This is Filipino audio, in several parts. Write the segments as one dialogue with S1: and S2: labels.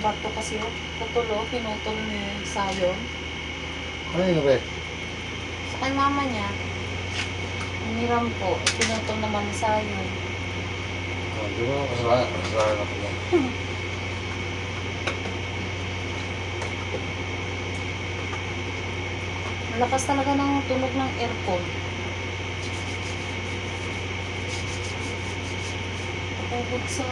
S1: bato kasi oh. Putulo, pinutol ni Sayon.
S2: Ano yun ba?
S1: Sa kay mama niya, hiniram po, pinutol naman ni Sayon.
S2: Oh, di ba kasalanan ako yan.
S1: Malakas talaga ng tunog ng aircon. Pagod sa...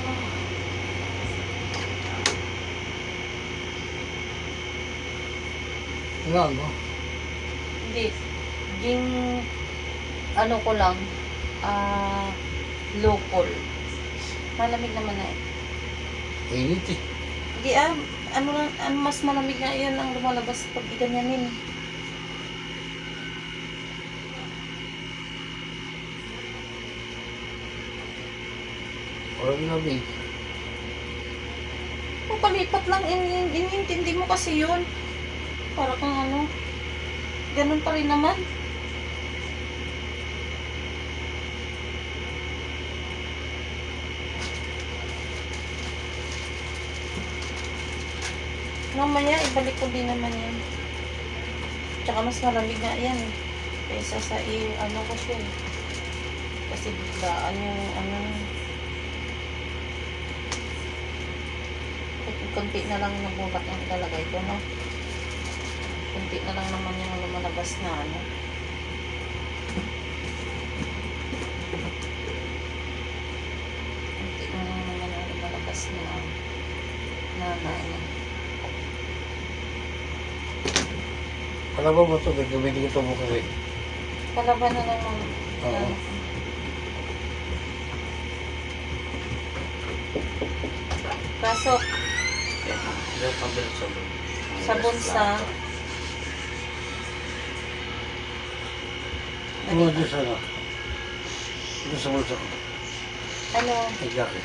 S2: Ilan mo?
S1: Hindi. Ging... Ano ko lang. Local. Malamig naman na eh.
S2: Init eh.
S1: Hindi ano lang, mas malamig nga yan ang lumalabas pag iganyanin.
S2: Walang lamig.
S1: O, palipat lang, inintindi mo kasi yun. Para kang ano, ganun pa rin naman. Mamaya, ibalik ko din naman yan. Tsaka mas malamig nga yan eh. Kaysa sa ano ko siya eh. Kasi biglaan yung ano. Kunti na lang nabukat ang ilalagay ko, no? Kunti na lang naman yung lumalabas na ano. Kunti na lang naman yung lumalabas na ano.
S2: Alam mo ba ito? Gagamitin ko ito mo kasi.
S1: Palaban na lang ng
S2: Oo.
S1: pasok. Sabon sa
S2: Ano mo dyan sana? Ito sa bulsa ko.
S1: ano,
S2: May jacket.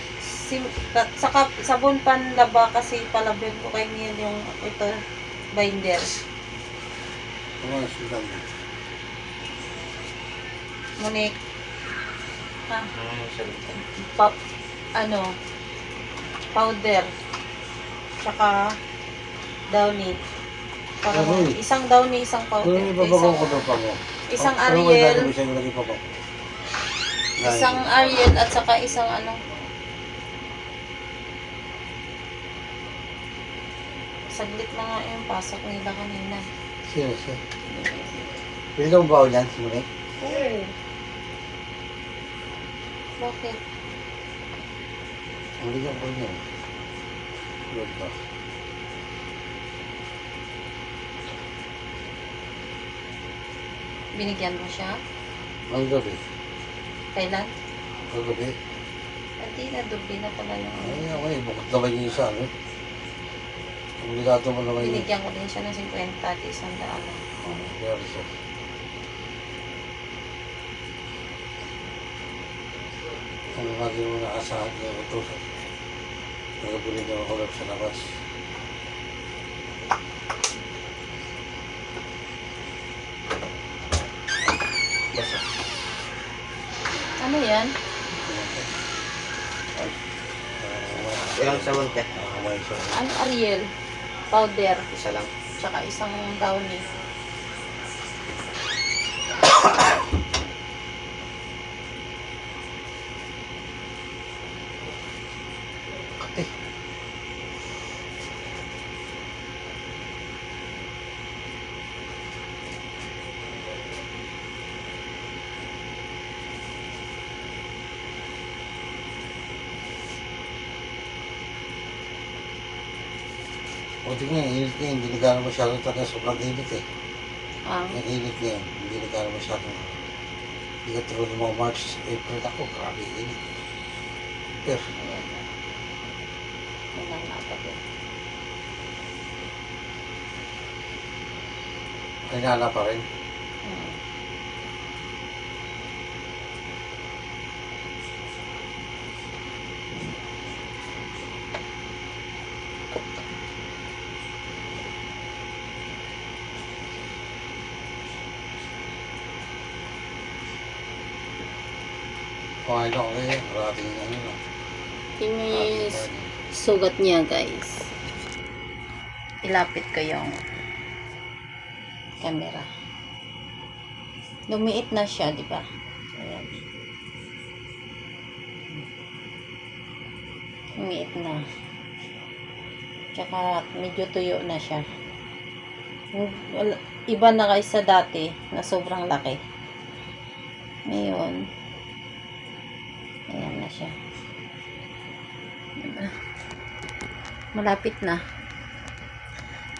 S1: saka sabon panlaba kasi palabyan ko kay Neil yung ito binder.
S2: Ano ang silang?
S1: Munik. Ha? Ano, powder. Tsaka downy. Para
S2: Ano eh?
S1: isang downy, isang powder.
S2: Ano yung papagaw ko doon pa mo?
S1: Isang
S2: Ano ba yung
S1: Ariel,
S2: gagawin sa'yo lagi pa ko?
S1: isang Ariel at saka isang ano. Saglit na nga yung pasok nila kanina.
S2: Sino siya? Pwede ka mabaho niyan, Simonay?
S1: Oo. Bakit?
S2: Hindi ka po niyan. Tulad ka.
S1: Binigyan mo siya?
S2: Ang gabi.
S1: Kailan?
S2: Ang gabi.
S1: Hindi na, dubi na pala yung
S2: Ay, ako eh. Bukod naman yung isa, ano? Obligado mo naman yun.
S1: binigyan ko din siya ng 50 at 100.
S2: Kaya rin siya. Ano nga din mo naasahan niya ako ito sa nagabuli niya ako lang sa labas. Basta.
S1: Ano yan?
S3: Ilang sabon te?
S2: Nakakamay siya.
S1: Ano Ariel? Powder.
S3: Isa lang.
S1: Tsaka isang downy.
S2: Kati. O tingnan, init niya, hindi nagana masyadong talaga sobrang init eh. Yung init niya, hindi nagana masyadong. Hindi ka tulad ng mga March, April ako, grabe init. Pero,
S1: Ayan na. Yan ang natabi.
S2: kailangan pa rin. Kumain ako ngayon, maraming ano na.
S1: Yung sugat niya, guys. ilapit ko yung camera. Lumiit na siya, di ba? Ayan. Lumiit na. Tsaka medyo tuyo na siya. Iba na kaysa dati na sobrang laki. Ngayon, ayan na siya. Diba? Malapit na.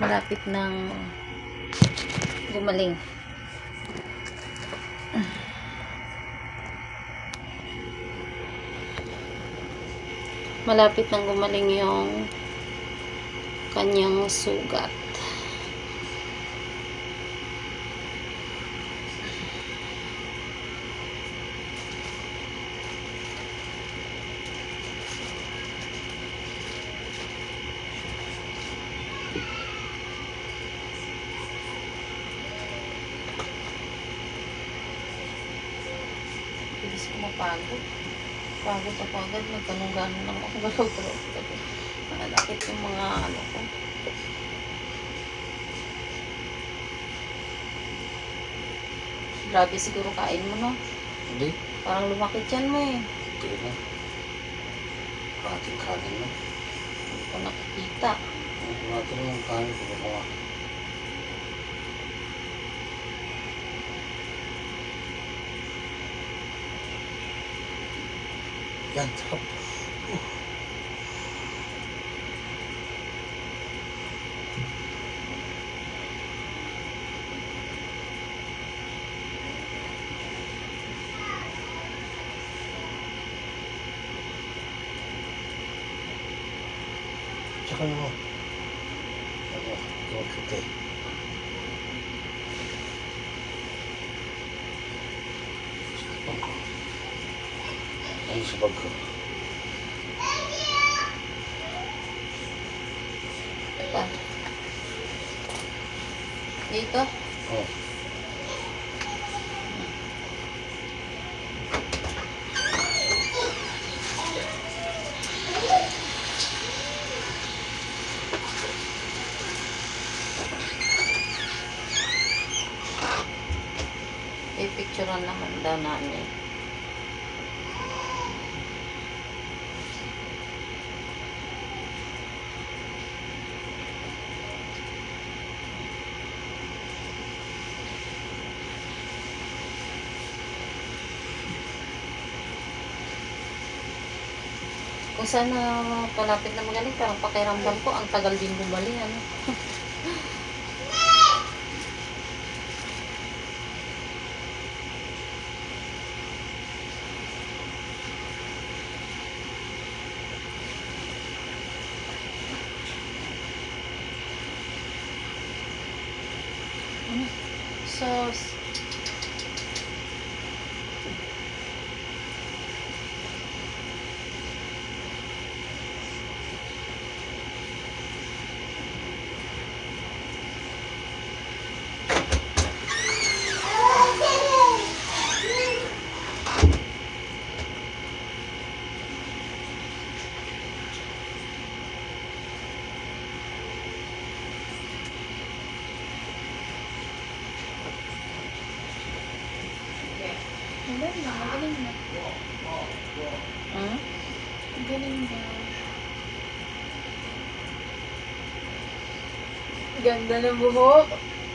S1: Malapit nang gumaling. Malapit nang gumaling yung kanyang sugat. Bilis ko mapagod. Pagod ako agad. Magtanong-ganon lang ako. Galaw-galaw. Malakit yung mga ano ko. Grabe siguro kain mo, no?
S2: Hindi.
S1: Parang lumakit yan mo eh.
S2: Hindi na. Kating kanin na.
S1: Hindi ko nakikita.
S2: Natin yung kanin ko ba? Yan, sarap. Tsaka mo. Ano, yung kite. Ano sa bag ko?
S1: Pa. Dito?
S2: Oh.
S1: Pipicturean naman daw namin. Kung saan na palapit na magaling, parang pakiramdam ko, ang tagal din gumaling, ano. Sauce.
S4: Magaling na, magaling na.
S1: Hmm?
S4: Magaling na. Ganda ng buhok.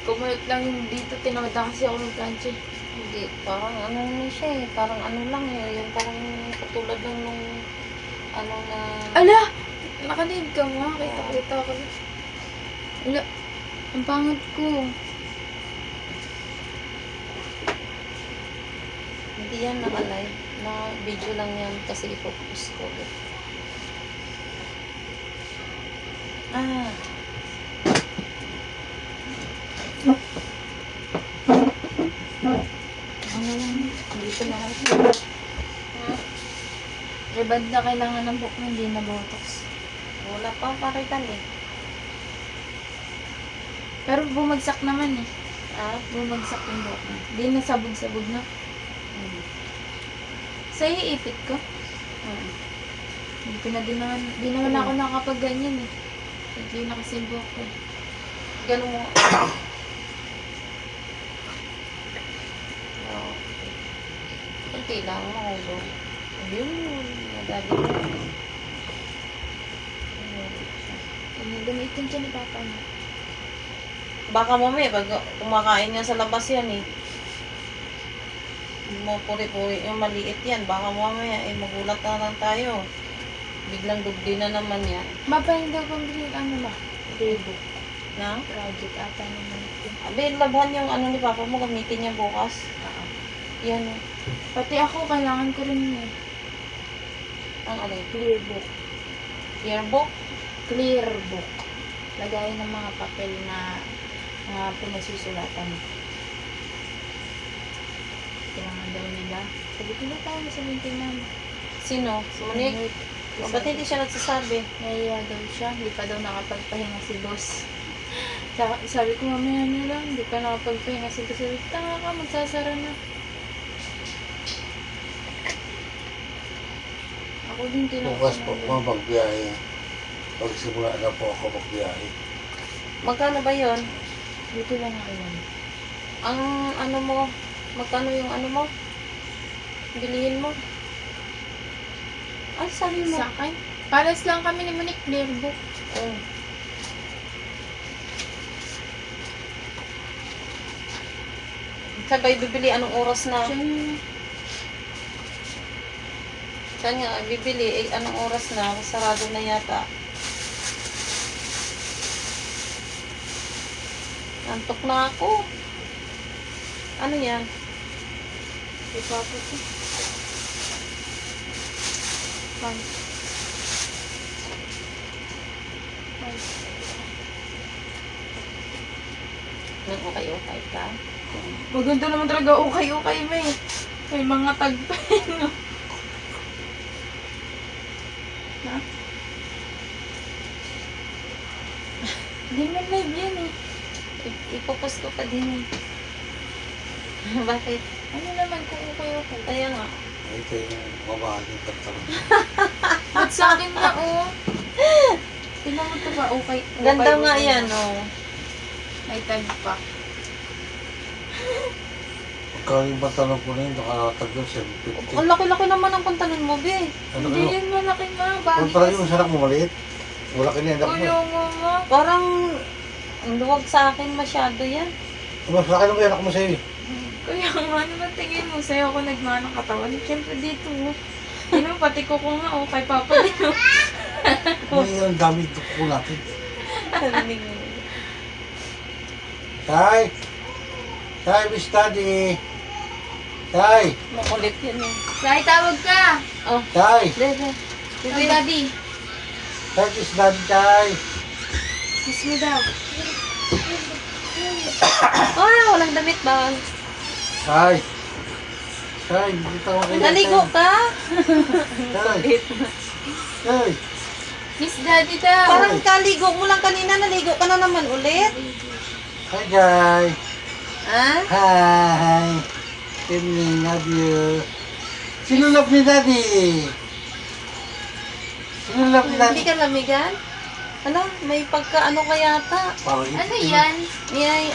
S4: Kumayot lang yung dito, tinamad na kasi ako ng plancha.
S1: Hindi, parang ano na siya eh. Parang ano lang eh. Yung parang katulad ng nung ano na...
S4: Ala! Nakalive ka mo, kita ko. Ala, ang pangit ko.
S1: Hindi yan naka-live. Na video lang yan kasi ipopost ko. Ah. Ano lang, dito na ako.
S4: Rebad na kailangan ng buhok na hindi na botox.
S1: Wala pa paritan eh.
S4: Pero bumagsak naman eh.
S1: Ah?
S4: Bumagsak yung buhok na. Hindi na sabog-sabog na. Sa iipit ko. Hindi ko na din naman ako nakapag ganyan eh. Hindi na kasi yung buhok ko.
S1: Ganun mo. Oh. Kunti lang, mahulog. Ayun, madali na.
S4: Gamitin siya ni Papa niya.
S1: Baka mamaya, pag kumakain niya sa labas yan eh. Mo puri-puri yung maliit yan. Baka mamaya, magulat na lang tayo. Biglang dubli na naman yan.
S4: Mapahin daw pambili ano ba? Playbook.
S1: Na?
S4: Project ata naman ito.
S1: Abe, labhan yung ano ni Papa mo, gamitin niya bukas. Yan eh.
S4: Pati ako, kailangan ko rin yun.
S1: Ang alay.
S4: Clear book.
S1: Yearbook?
S4: Clear book. Lagayan ng mga papel na mga pinasusulatan. Kailangan daw nila. Sabi ko na tayo sa linting namin.
S1: Sino? Si Monique? Ba't hindi siya nagsasabi?
S4: Naiya daw siya. Hindi pa daw nakapagpahinga si boss. Sabi ko, mamaya na lang. Hindi pa nakapagpahinga si boss. Sabi ko, tanga ka, magsasara na. Ako din
S2: Bukas po ako magbiyahe. Pagsimula na po ako magbiyahe.
S1: Magkano ba yon?
S4: Dito lang ako yan.
S1: Ang ano mo? Magkano yung ano mo? Bilihin mo? Ay, sabi mo.
S4: Sa akin? Pares lang kami ni Monique, clear book.
S1: Oh. Saan kayo bibili? Anong oras na?
S4: Siya yun.
S1: Saan nga bibili? Anong oras na? Sarado na yata. Antok na ako. Ano yan?
S4: Ipapa ko. Bye. Bye.
S1: Nag-ukay-ukay ka?
S4: Maganda naman talaga ukay-ukay mo eh. May mga tagpay, no? Ha? Hindi man live yan eh.
S1: Ipopost ko pa din eh. Bakit?
S4: Ano naman kung ukay-ukay?
S1: Kaya nga.
S2: Ito yung mamahaling kanta.
S4: Ba't sa akin na oh? Tingnan mo ito ba? Okay.
S1: Ganda nga yan, oh.
S4: May tag pa.
S2: Pagka yung pantalon ko na yun, nakatag doon 750.
S1: Ang laki-laki naman ang pantalon mo, be.
S2: Ano
S4: Hindi
S2: kayo?
S4: yan malaki nga.
S2: Kung
S4: Bagay
S2: talaga yung sanak mo maliit, wala ka niya, anak mo.
S4: Kuya mo nga.
S1: Parang ang luwag sa akin masyado yan.
S2: Mas laki naman yung anak mo sa'yo eh.
S4: Kuya nga, ano ba tingin mo? Sa'yo ako nagmanang katawan. Siyempre dito. Tingnan mo, pati ko nga. Oh, kay Papa din.
S2: May ang dami duko natin.
S1: Narinig mo.
S2: Tay! Tay, we study! Tay!
S1: Makulit yan eh.
S4: Say, tawag ka!
S1: Oh,
S2: Tay!
S1: dede.
S4: Hey,
S1: Bebe.
S4: Daddy.
S2: Tay, we study, Tay!
S4: Kiss mo daw.
S1: Ah, walang damit ba?
S2: Tay! Tay, dito ako kayo.
S1: Naligo ka?
S2: Tay! Tay!
S4: Kiss Daddy daw.
S1: Parang kaligo mo lang kanina, naligo ka na naman ulit.
S2: Hi, Jai!
S1: Ha?
S2: Hi! Evening, love you. Sino love ni Daddy? Sino love ni
S1: Hindi
S2: Daddy?
S1: ka lamigan? Ano, may pagka-ano ka yata.
S2: Parang
S4: Ano yan?
S1: Yay,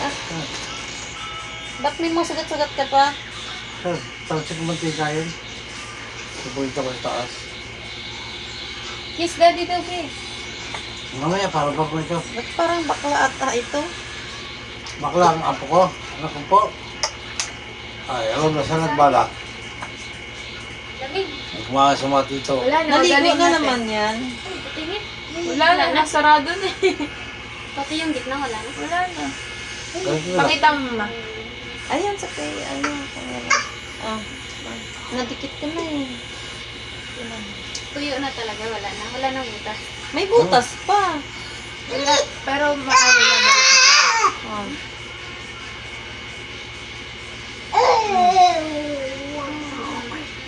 S1: ba't may mga sugat-sugat ka pa?
S2: Sir, talsik mo mantika yun. Subuhin ka ba sa taas?
S4: Kiss Daddy daw, be.
S2: Mamaya, parang bago ito.
S1: Ba't parang bakla ata ito?
S2: Bakla ang apo ko. Anak ko po. Ay, alam na saan nagbala.
S4: Lamig.
S2: Nagmaka sa mga tito.
S4: Wala na,
S1: Naligo
S4: magaling
S1: na
S4: natin.
S1: naman yan.
S5: Tingin.
S4: Wala na, nasarado na eh.
S5: Pati yung gitna wala na.
S4: Wala na.
S2: Ganito na.
S4: Pakita mo ma.
S1: Ayan, sa kay, ano, ah, nadikit ka na eh.
S5: Tuyo na talaga, wala na. Wala na butas.
S1: May butas pa.
S4: Wala. Pero makano na balik na.
S1: Ah.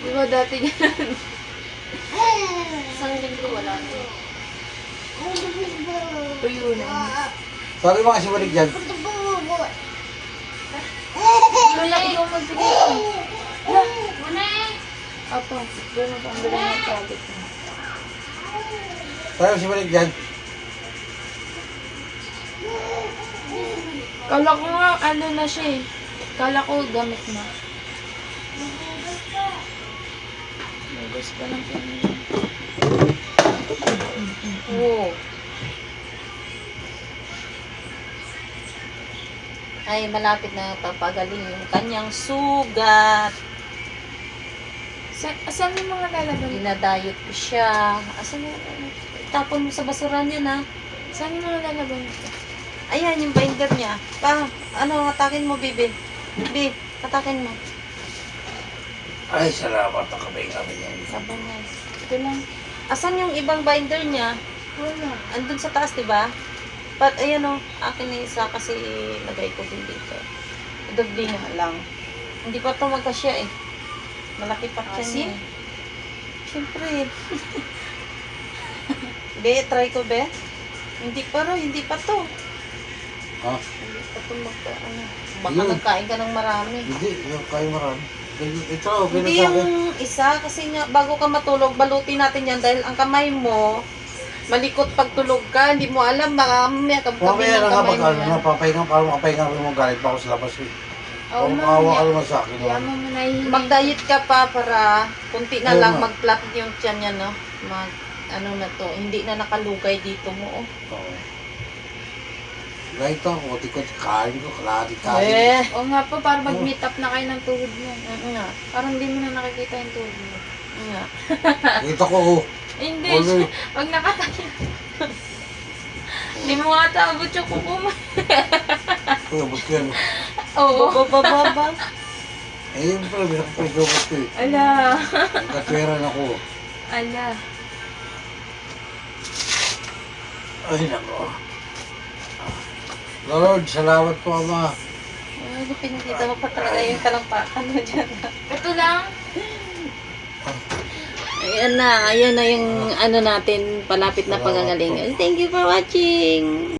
S4: Di ba dati ganun?
S5: Isang linggo wala na.
S4: Tuyo na.
S2: Sorry mga si Balik dyan.
S4: Wala ikaw magbigay.
S5: Muna!
S4: Apo, doon mo pang bilhin ng project mo.
S2: Sorry si Balik dyan.
S4: Kala ko nga, ano na siya eh. Kala ko gamit na. Nagus pa lang po niya.
S1: Oo. Ay, malapit na papagaling yung kanyang sugat.
S4: Asan yung mga lalaban?
S1: Dinadayot ko siya. Asan mo? Tapon mo sa basura niya na.
S4: Saan yung mga lalaban ito?
S1: Ayan, yung binder niya. Pa, ano, atakin mo, Bibi. Bibi, atakin mo.
S2: Ay, salamat na kami yan.
S1: Sabon niya.
S4: Ito lang.
S1: Asan yung ibang binder niya?
S4: Wala.
S1: Andun sa taas, diba? But, ayan o, akin na isa kasi lagay ko din dito. Idobli nga lang. Hindi pa ito magkasya eh. Malaki pa siya
S4: Asin?
S1: niya. Siyempre. Be, try ko, be. Hindi pa ro, hindi pa to.
S2: Ha?
S1: Hindi pa to magka, ano. Baka
S2: Yun.
S1: nagkain ka ng marami.
S2: Hindi, yung kayo marami. Ito,
S1: Hindi yung isa, kasi nga, bago ka matulog, balutin natin yan dahil ang kamay mo, malikot pag tulog ka, hindi mo alam, baka mamaya kabkabi
S2: Mamaya
S1: ng
S2: na
S1: kamay
S2: kapag
S1: mo
S2: ano,
S1: yan.
S2: napapahinga, parang makapahinga ko yung galit pa ako sa labas.
S4: Oo,
S2: Maawa ka
S4: ma'am.
S2: naman sa akin.
S4: Yaman mo na hihingi.
S1: Mag-diet ka pa para kunti na
S2: Oo
S1: lang
S2: nga.
S1: mag-flat yung tiyan niya, no? Ano na to, hindi na nakalugay dito mo, oh.
S2: Oo. Kahit ako, tikot, kain ko, kalahati kain.
S1: Eh,
S4: Oo nga po, para mag-meet up na kayo ng tuhod mo.
S1: nga,
S4: Parang hindi mo na nakikita yung tuhod mo.
S1: nga.
S2: Kita ko, oh.
S4: Hindi,
S2: Wala.
S4: wag nakatayo. Hindi mo nga taabot yung kuko mo.
S2: Kaya ba't yan?
S4: Oo.
S1: Bababa.
S2: Eh, yun pala, binakapagawat ko eh.
S4: Ala.
S2: Nagkatweran ako.
S4: Ala.
S2: Ay, nako. Lord, salamat po, Ama.
S1: Ano, pinakita mo pa talaga yung talampakan mo dyan.
S4: Ito lang.
S1: Ayan na yung ano natin, palapit na pagagaling. Thank you for watching!